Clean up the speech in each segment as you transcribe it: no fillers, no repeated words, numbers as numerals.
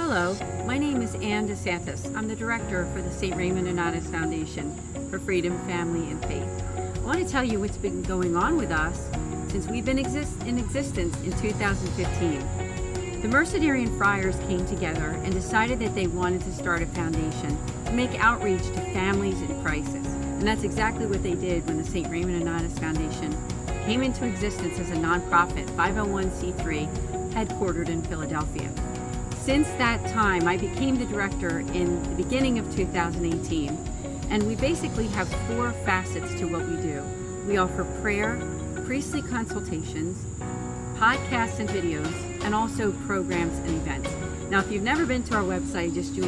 Hello, my name is Anne DeSantis. I'm the director for the St. Raymond Nonnatus Foundation for Freedom, Family, and Faith. I want to tell you what's been going on with us since we've been in existence in 2015. The Mercedarian friars came together and decided that they wanted to start a foundation to make outreach to families in crisis. And that's exactly what they did when the St. Raymond Nonnatus Foundation came into existence as a nonprofit 501c3 headquartered in Philadelphia. Since that time, I became the director in the beginning of 2018, and we basically have 4 facets to what we do. We offer prayer, priestly consultations, podcasts and videos, and also programs and events. Now, if you've never been to our website, just to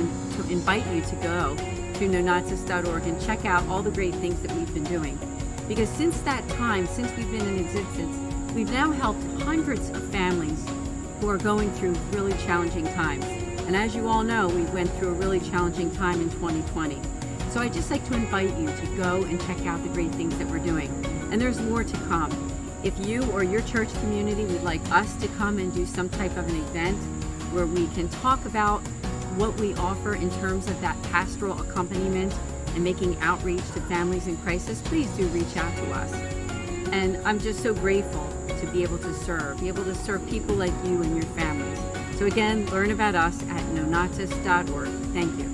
invite you to go to nonatus.org and check out all the great things that we've been doing. Because since that time, since we've been in existence, we've now helped hundreds of families who are going through really challenging times. And as you all know, we went through a really challenging time in 2020. So I'd just like to invite you to go and check out the great things that we're doing. And there's more to come. If you or your church community would like us to come and do some type of an event where we can talk about what we offer in terms of that pastoral accompaniment and making outreach to families in crisis, please do reach out to us. And I'm just so grateful to be able to serve people like you and your families. So again, learn about us at nonatus.org. Thank you.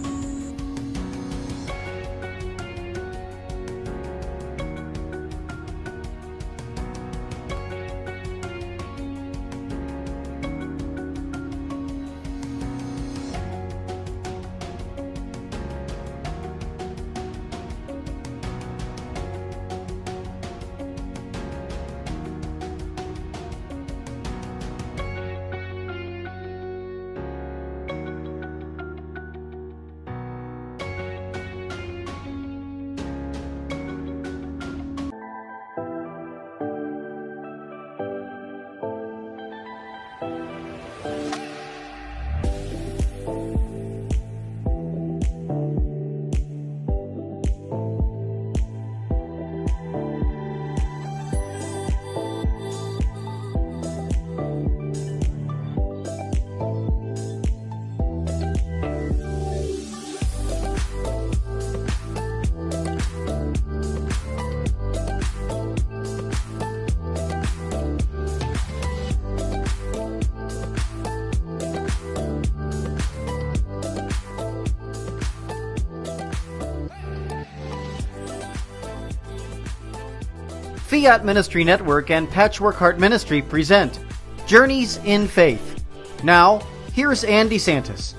Fiat Ministry Network and Patchwork Heart Ministry present Journeys in Faith. Now, here's Anne DeSantis.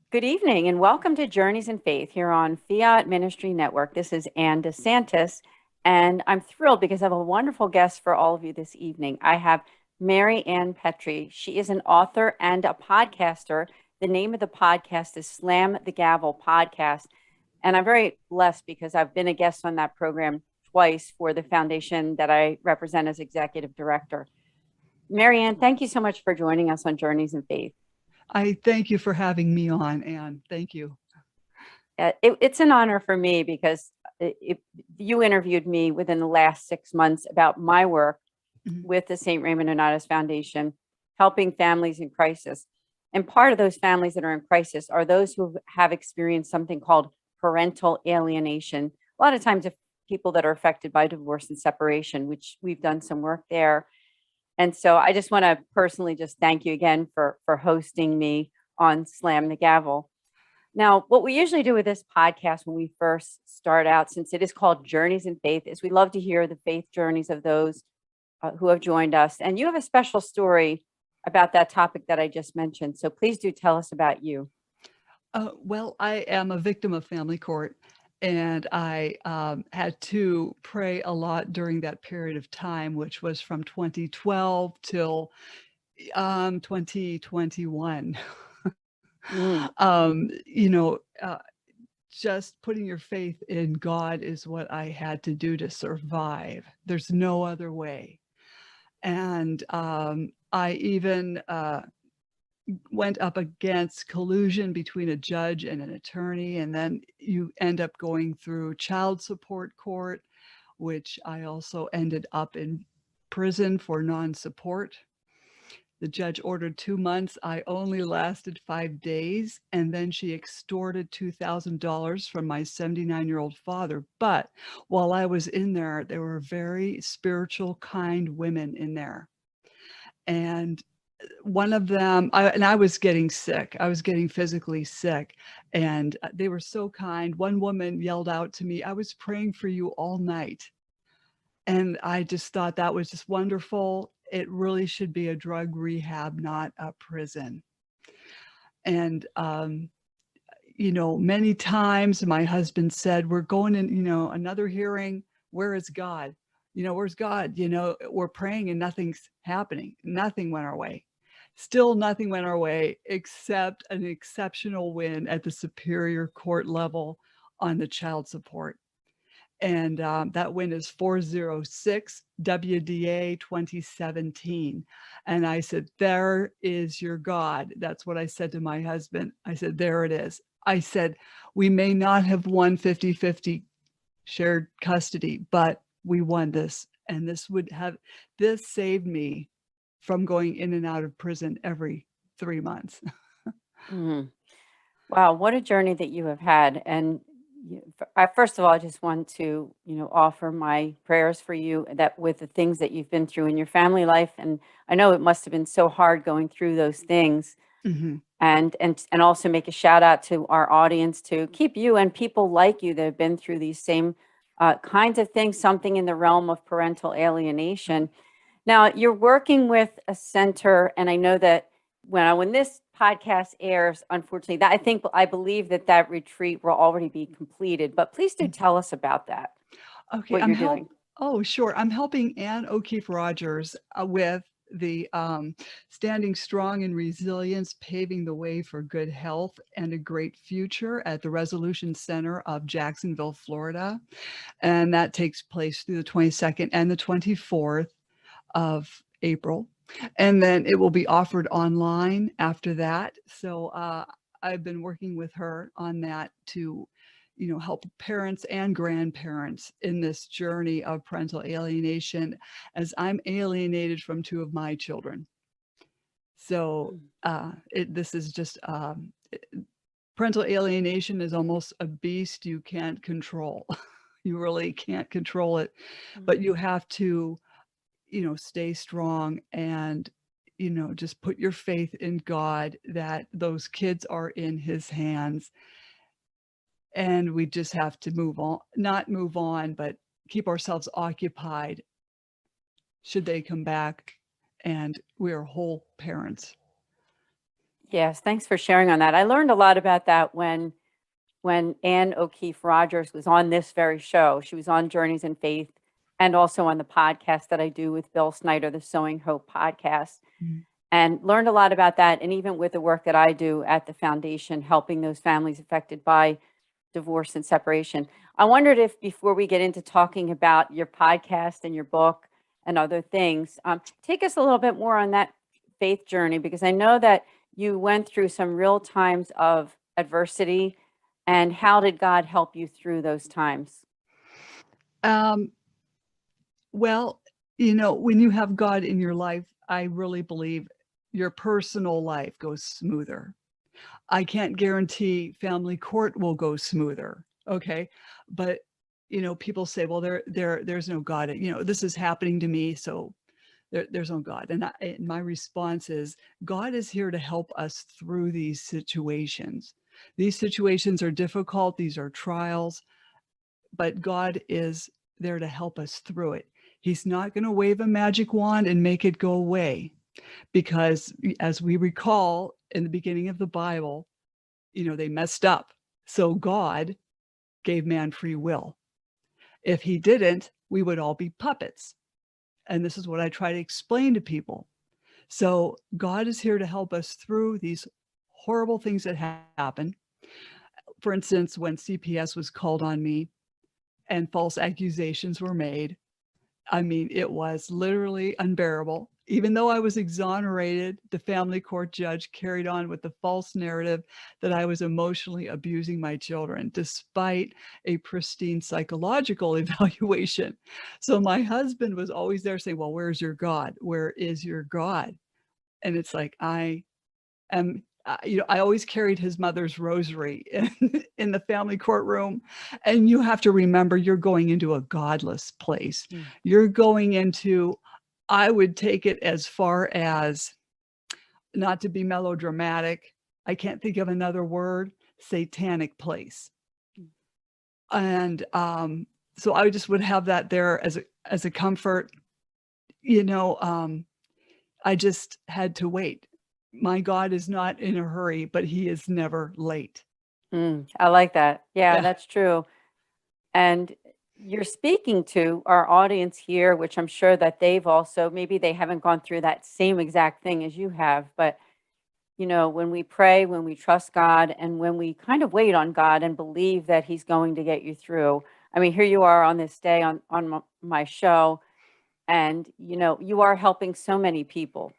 Good evening and welcome to Journeys in Faith here on Fiat Ministry Network. This is Anne DeSantis, and I'm thrilled because I have a wonderful guest for all of you this evening. I have MaryAnn Petri. She is an author and a podcaster. The name of the podcast is Slam the Gavel Podcast. And I'm very blessed because I've been a guest on that program twice for the foundation that I represent as executive director. MaryAnn, thank you so much for joining us on Journeys in Faith. I thank you for having me on, Anne. Thank you. It's an honor for me because you interviewed me within the last 6 months about my work with the St. Raymond Nonnatus Foundation, helping families in crisis. And part of those families that are in crisis are those who have experienced something called parental alienation. A lot of times, if people that are affected by divorce and separation, which we've done some work there. And so I just want to personally just thank you again for hosting me on Slam the Gavel. Now, what we usually do with this podcast when we first start out, since it is called Journeys in Faith, is we love to hear the faith journeys of those who have joined us. And you have a special story about that topic that I just mentioned. So please do tell us about you. Well, I am a victim of family court, and I had to pray a lot during that period of time, which was from 2012 till 2021. Just putting your faith in God is what I had to do to survive. There's no other way. And I even went up against collusion between a judge and an attorney, and then you end up going through child support court, which I also ended up in prison for non-support. The judge ordered 2 months. I only lasted 5 days, and then she extorted $2,000 from my 79-year-old father. But while I was in there were very spiritual, kind women in there. And one of them, I was getting sick. I was getting physically sick, and they were so kind. One woman yelled out to me, "I was praying for you all night." And I just thought that was just wonderful. It really should be a drug rehab, not a prison. And, many times my husband said, "We're going in, another hearing. Where is God? Where's God? We're praying and nothing's happening. Nothing went our way." Still nothing went our way except an exceptional win at the Superior Court level on the child support. And that win is 406 WDA 2017. And I said, "There is your God." That's what I said to my husband. I said, "There it is." I said, "We may not have won 50-50 shared custody, but we won this. And this saved me from going in and out of prison every 3 months." Mhm. Wow, what a journey that you have had. And first of all, I just want to, offer my prayers for you that with the things that you've been through in your family life. And I know it must have been so hard going through those things. Mhm. And also make a shout out to our audience to keep you and people like you that have been through these same kinds of things, something in the realm of parental alienation. Now, you're working with a center, and I know that when this podcast airs, unfortunately, I believe that retreat will already be completed. But please do tell us about that, Okay, what you're doing. Oh, sure. I'm helping Anne O'Keefe Rogers with the Standing Strong in Resilience, Paving the Way for Good Health and a Great Future at the Resolution Center of Jacksonville, Florida. And that takes place through the 22nd and the 24th of April. And then it will be offered online after that. So I've been working with her on that to help parents and grandparents in this journey of parental alienation, as I'm alienated from 2 of my children. So this is just parental alienation is almost a beast you can't control. You really can't control it, but you have to stay strong and, just put your faith in God that those kids are in his hands. And we just have to not move on, but keep ourselves occupied should they come back, and we are whole parents. Yes, thanks for sharing on that. I learned a lot about that when Anne O'Keefe Rogers was on this very show. She was on Journeys in Faith and also on the podcast that I do with Bill Snyder, the Sowing Hope podcast, Mhm. and learned a lot about that. And even with the work that I do at the foundation, helping those families affected by divorce and separation. I wondered if, before we get into talking about your podcast and your book and other things, take us a little bit more on that faith journey, because I know that you went through some real times of adversity. And how did God help you through those times? Um, well, when you have God in your life, I really believe your personal life goes smoother. I can't guarantee family court will go smoother. Okay. But, people say, well, there's no God. This is happening to me. So there's no God. And my response is, God is here to help us through these situations. These situations are difficult. These are trials, but God is there to help us through it. He's not going to wave a magic wand and make it go away, because as we recall in the beginning of the Bible, they messed up. So God gave man free will. If he didn't, we would all be puppets. And this is what I try to explain to people. So God is here to help us through these horrible things that happen. For instance, when CPS was called on me and false accusations were made, I mean, it was literally unbearable. Even though I was exonerated, the family court judge carried on with the false narrative that I was emotionally abusing my children, despite a pristine psychological evaluation. So my husband was always there saying, well, where's your God? Where is your God? And it's like, I am, I always carried his mother's rosary in the family courtroom. And you have to remember, you're going into a godless place. You're going into, I would take it as far as, not to be melodramatic, I can't think of another word, satanic place. And so I just would have that there as a comfort. I just had to wait. My God is not in a hurry, but he is never late. I like that. Yeah, that's true. And you're speaking to our audience here, which I'm sure that they've also, maybe they haven't gone through that same exact thing as you have, but when we pray, when we trust God, and when we kind of wait on God and believe that he's going to get you through. I mean, here you are on this day on my show, and you are helping so many people.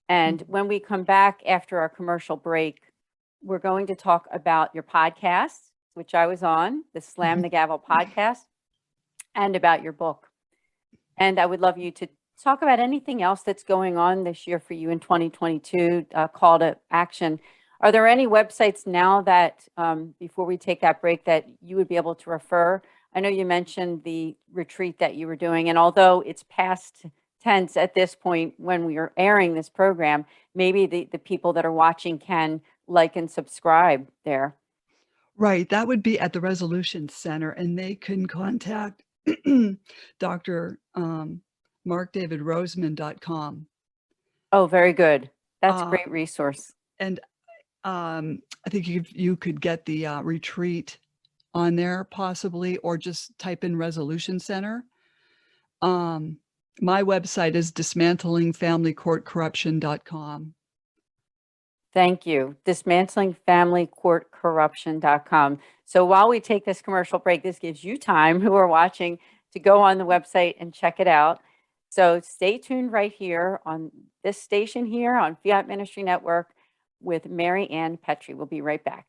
And when we come back after our commercial break, we're going to talk about your podcast, which I was on, the Slam the Gavel podcast, and about your book. And I would love you to talk about anything else that's going on this year for you in 2022, call to action. Are there any websites now that, before we take that break, that you would be able to refer? I know you mentioned the retreat that you were doing, and although it's past tense at this point when we are airing this program, maybe the people that are watching can like and subscribe there. Right. That would be at the Resolution Center, and they can contact Dr. MarkDavidRoseman.com. Oh, very good. That's a great resource. And I think you could get the retreat on there possibly, or just type in Resolution Center. My website is dismantlingfamilycourtcorruption.com. Thank you. Dismantlingfamilycourtcorruption.com. So while we take this commercial break, this gives you time, who are watching, to go on the website and check it out. So stay tuned right here on this station here on Fiat Ministry Network with MaryAnne Petri. We'll be right back.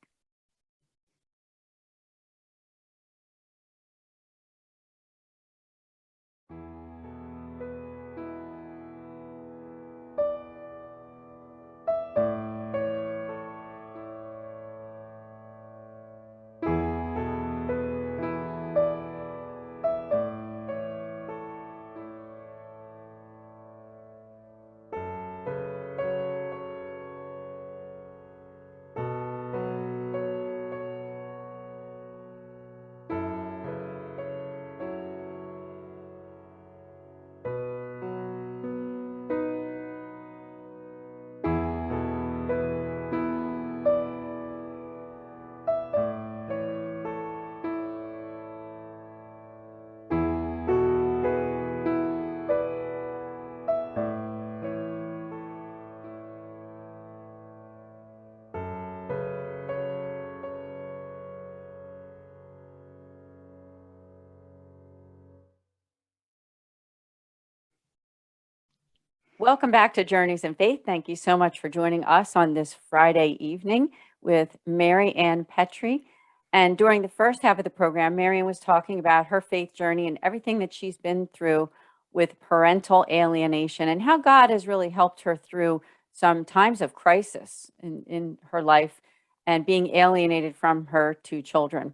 Welcome back to Journeys in Faith. Thank you so much for joining us on this Friday evening with MaryAnne Petri. And during the first half of the program, MaryAnne was talking about her faith journey and everything that she's been through with parental alienation and how God has really helped her through some times of crisis in her life and being alienated from her two children.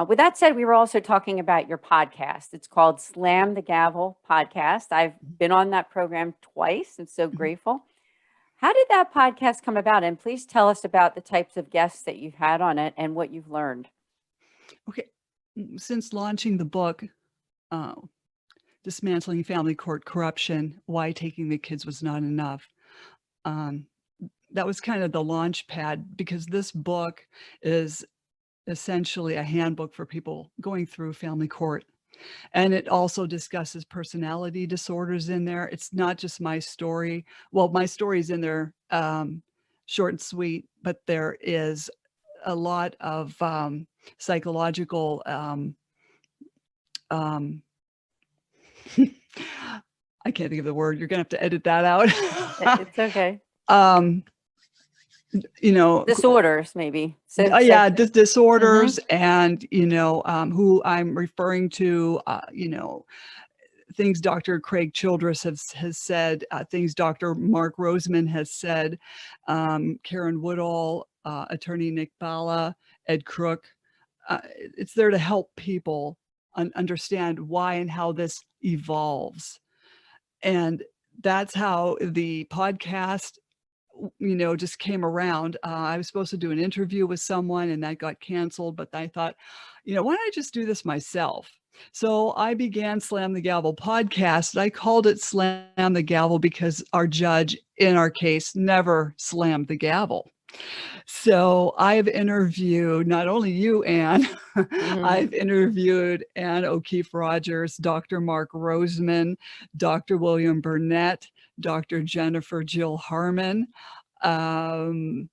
With that said, we were also talking about your podcast. It's called Slam the Gavel Podcast. I've been on that program twice and so grateful. How did that podcast come about? And please tell us about the types of guests that you've had on it and what you've learned. Okay. Since launching the book, Dismantling Family Court Corruption, Why Taking the Kids Was Not Enough, that was kind of the launch pad, because this book is essentially a handbook for people going through family court. And it also discusses personality disorders in there. It's not just my story. Well, my story's in there, short and sweet, but there is a lot of psychological I can't think of the word. You're going to have to edit that out. It's okay. um, you know, Disorders, maybe. yeah, Mm-hmm. disorders, and who I'm referring to, things Dr. Craig Childress has said, things Dr. Mark Roseman has said, Karen Woodall, attorney Nick Bala, Ed Crook. It's there to help people understand why and how this evolves. And that's how the podcast just came around. I was supposed to do an interview with someone and that got canceled, but I thought, why don't I just do this myself? So I began Slam the Gavel podcast. I called it Slam the Gavel because our judge in our case never slammed the gavel. So I've interviewed not only you, Anne, I've interviewed Anne O'Keefe Rogers, Dr. Mark Roseman, Dr. William Burnett, Dr. Jennifer Jill Harmon, attorney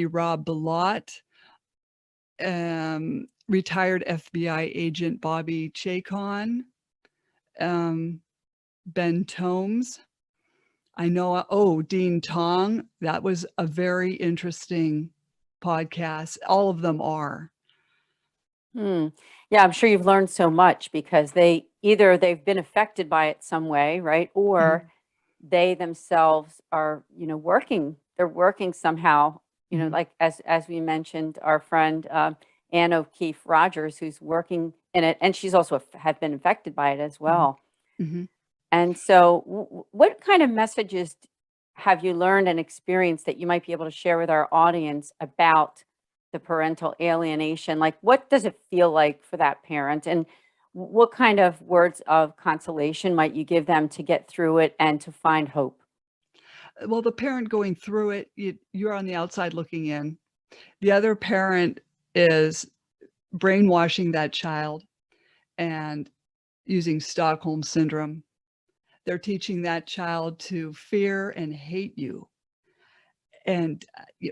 Rob Bilott, retired FBI agent Bobby Chacon, Ben Tomes. I know, Dean Tong. That was a very interesting podcast. All of them are. Yeah, I'm sure you've learned so much because they've been affected by it some way, right? Or they themselves are, they're working somehow, like as we mentioned, our friend Anne O'Keefe Rogers, who's working in it, and she's also had been affected by it as well. Mm-hmm. And so what kind of messages have you learned and experienced that you might be able to share with our audience about the parental alienation? Like, what does it feel like for that parent? And what kind of words of consolation might you give them to get through it and to find hope? Well, the parent going through it, you're on the outside looking in. The other parent is brainwashing that child and using Stockholm syndrome. They're teaching that child to fear and hate you. And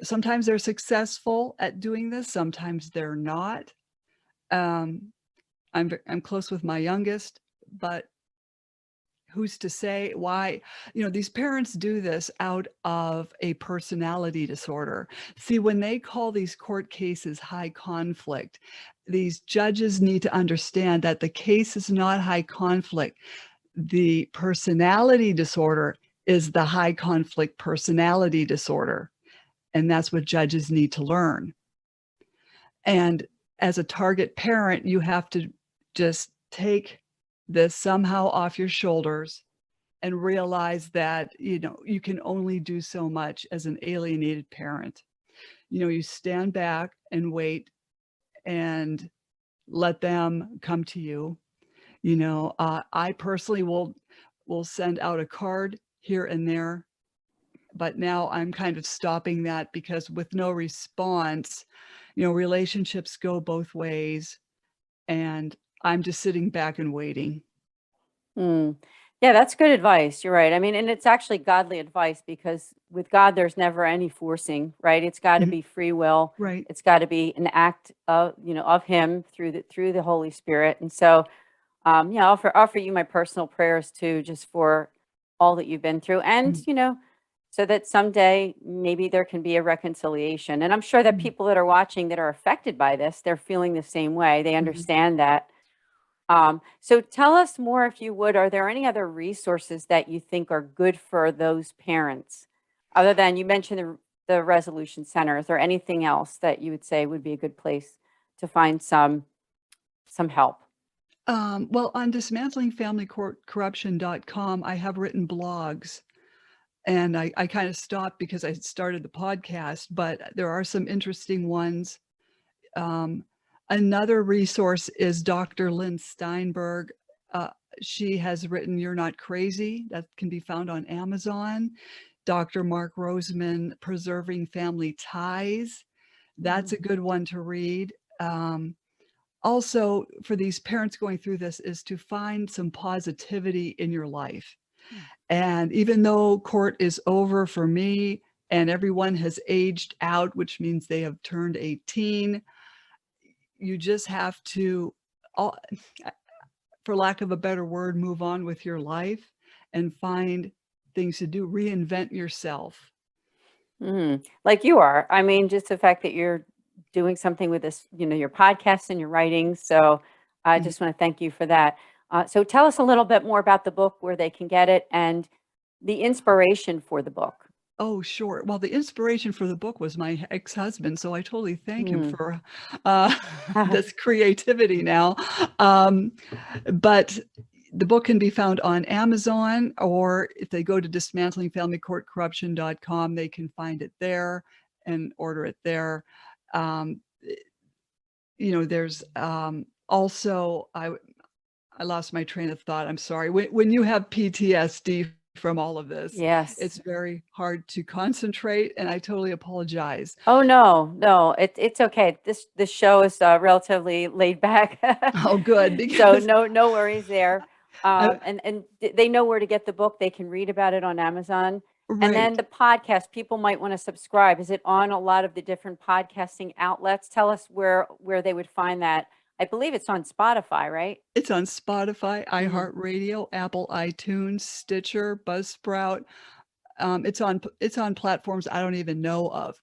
sometimes they're successful at doing this. Sometimes they're not. I'm close with my youngest, but who's to say why? These parents do this out of a personality disorder. See, when they call these court cases high conflict, these judges need to understand that the case is not high conflict. The personality disorder is the high conflict personality disorder. And that's what judges need to learn. And as a target parent, you have to just take this somehow off your shoulders and realize that, you can only do so much as an alienated parent. You stand back and wait and let them come to you. I personally will send out a card here and there, but now I'm kind of stopping that because with no response, relationships go both ways, and I'm just sitting back and waiting. Yeah, that's good advice. You're right. I mean, and it's actually godly advice because with God, there's never any forcing, right? It's got to be free will. Right. It's got to be an act of, of Him through the Holy Spirit. And so, yeah, offer you my personal prayers too, just for all that you've been through, and so that someday maybe there can be a reconciliation. And I'm sure that people that are watching that are affected by this, they're feeling the same way. They understand that. So tell us more, if you would. Are there any other resources that you think are good for those parents, other than you mentioned the Resolution Center? Is there anything else that you would say would be a good place to find some help? Well, on dismantlingfamilycorruption.com, I have written blogs, and I kind of stopped because I started the podcast, but there are some interesting ones. Another resource is Dr. Lynn Steinberg. She has written You're Not Crazy. That can be found on Amazon. Dr. Mark Roseman, Preserving Family Ties. That's a good one to read. Also, for these parents going through this, is to find some positivity in your life. And even though court is over for me and everyone has aged out, which means they have turned 18, you just have to, for lack of a better word, move on with your life. and find things to do, reinvent yourself. Like you are. I mean, just the fact that you're doing something with this, your podcast and your writing. So I Mhm. just want to thank you for that. So tell us a little bit more about the book, where they can get it, and the inspiration for the book. Oh, sure. Well, the inspiration for the book was my ex-husband, so I totally thank him Hmm. for uh, this creativity now. Um, but the book can be found on Amazon, or if they go to dismantlingfamilycourtcorruption.com, they can find it there and order it there. Um, there's also, I lost my train of thought. I'm sorry. When you have PTSD from all of this, it's Yes. very hard to concentrate, and I totally apologize. Oh, no, it's okay. This show is relatively laid back. Oh, good, So because no worries there. I, And they know where to get the book. They can read about it on Amazon. And then right. the podcast, people might want to subscribe. Is it on a lot of the different podcasting outlets? Tell us where they would find that. I believe it's on Spotify, right? It's on Spotify, Mhm. iHeartRadio, Apple iTunes, Stitcher, Buzzsprout. It's on platforms I don't even know of.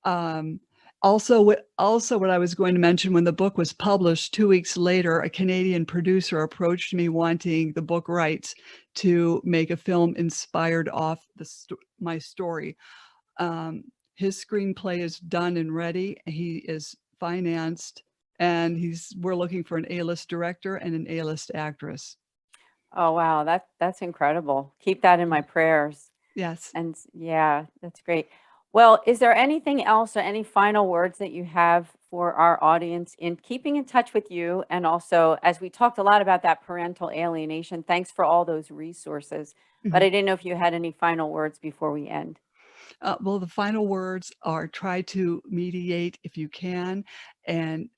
Um, also what I was going to mention, when the book was published, 2 weeks later, a Canadian producer approached me wanting the book rights to make a film inspired off my story. His screenplay is done and ready. He is financed, and we're looking for an A-list director and an A-list actress. Oh, wow. That's incredible. Keep that in my prayers. Yes. And yeah, that's great. Well, is there anything else or any final words that you have for our audience in keeping in touch with you? And also, as we talked a lot about that parental alienation, thanks for all those resources. But Mhm. I didn't know if you had any final words before we end. Well, the final words are, try to mediate if you can, and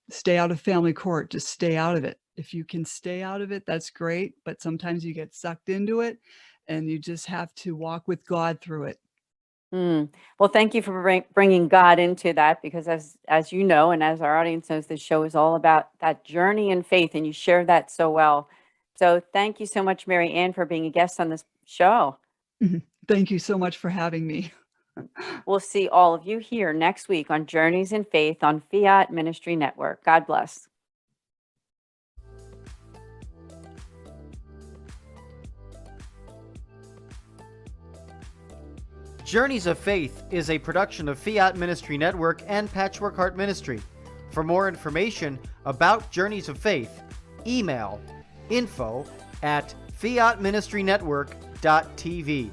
stay out of family court. Just stay out of it. If you can stay out of it, that's great. But sometimes you get sucked into it, and you just have to walk with God through it. Well, thank you for bringing God into that, because as you know, and as our audience knows, this show is all about that journey in faith, and you share that so well. So thank you so much, MaryAnne, for being a guest on this show. Mhm. Thank you so much for having me. We'll see all of you here next week on Journeys in Faith on Fiat Ministry Network. God bless. Journeys of Faith is a production of Fiat Ministry Network and Patchwork Heart Ministry. For more information about Journeys of Faith, email info@fiatministrynetwork.tv.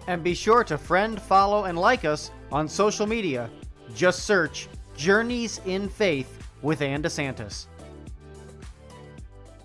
And be sure to friend, follow, and like us on social media. Just search Journeys in Faith with Anne DeSantis.